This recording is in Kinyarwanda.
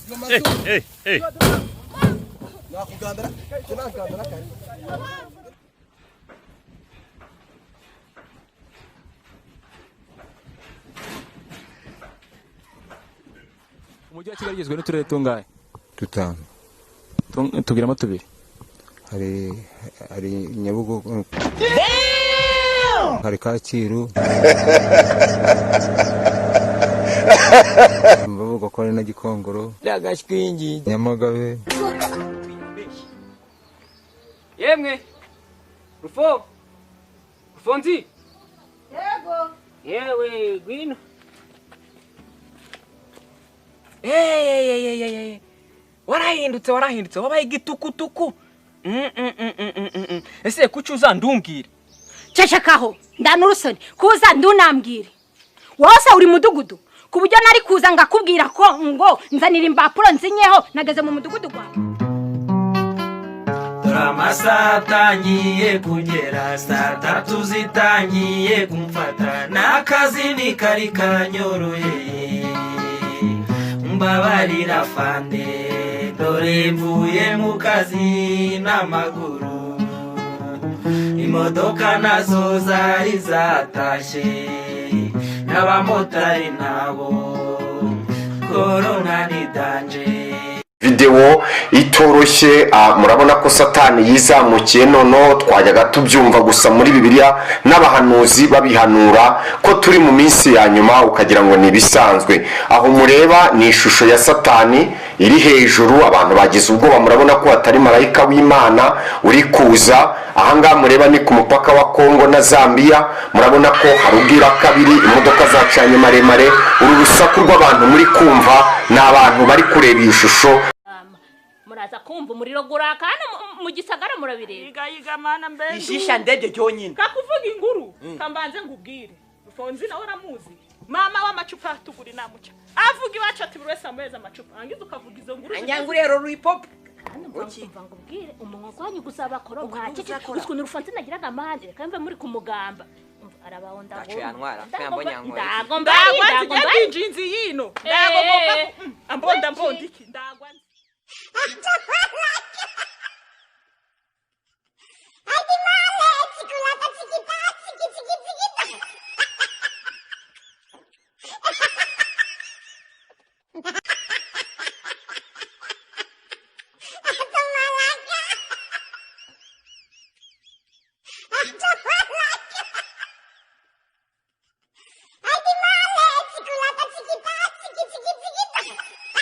Hey. Umujyi wa Kigali ugizwe n'uturere tungahe? Dutanu. Tugiramo tubiri. Hari Nyabugogo, hari Kacyiru, bavuga ko ari na Gikongoro, Gashwingi, Nyamagabe. Yemwe Rufonzi. Yego. Yewe gwino. Warahindutse wabaye igitukutuku. Ese kuki uzandungire? Cecekaho ndanurusoni kuza ndunambwire. Wose uri mudugudu kuburyo nari kuza ngakubwira ko ngo nzanira impapuro nzinyeho nageze mu mudugudu gwawe. Amasaha atangiye kugera, saa tatu zitangiye kumfata, n'akazi ni kari kanyoroheye. Mbabarira fande, dore mvuye mu kazi n'amaguru, imodoka nazo zari zatashe, n'abamotari nabo, korona ni danje. Video itoroshye, murabona ko Satani yizamukiye. Noneho twajyaga tubyumva gusa muri Bibiliya n'abahanuzi babihanura ko turi mu minsi ya nyuma, ukagira ngo ni bisanzwe. Aho mureba ni ishusho ya Satani iri hejuru, abantu bagize ubwoba. Murabona ko atari marayika w'Imana uri kuza. Ahangaha mureba ni ku mupaka wa Kongo na Zambia. Murabona ko hari ubwira kabiri, imodoka zacanye maremare. Uru rusaku rw'abantu muri kumva n'abantu bari kureba iyi shusho. Muraza kumva umuriro guraka hano mu gisagara murabireba. Yiga mana mbere. Ishisha ndege cyonyine. Kakuvuga inkuru, kambanze ngubwire. Rufonzi nawe uramuzi. Mama w'amacupa tuguri namuca. Avuga iwacu ati buri wese ameza amacupa. Angize ukavuga izo nkuru. Anyangu rero ripop. Umva ngubwire umunwa gwanyu gusaba koro mwakiki ukuntu Rufonzi nagiraga amande kamve muri kumugamba. Arabawonda ngo. Acho yanwara, kuyambo nyanwara. Ndagomba njinzi yino. Ndagomba mbonda iki ndagwa.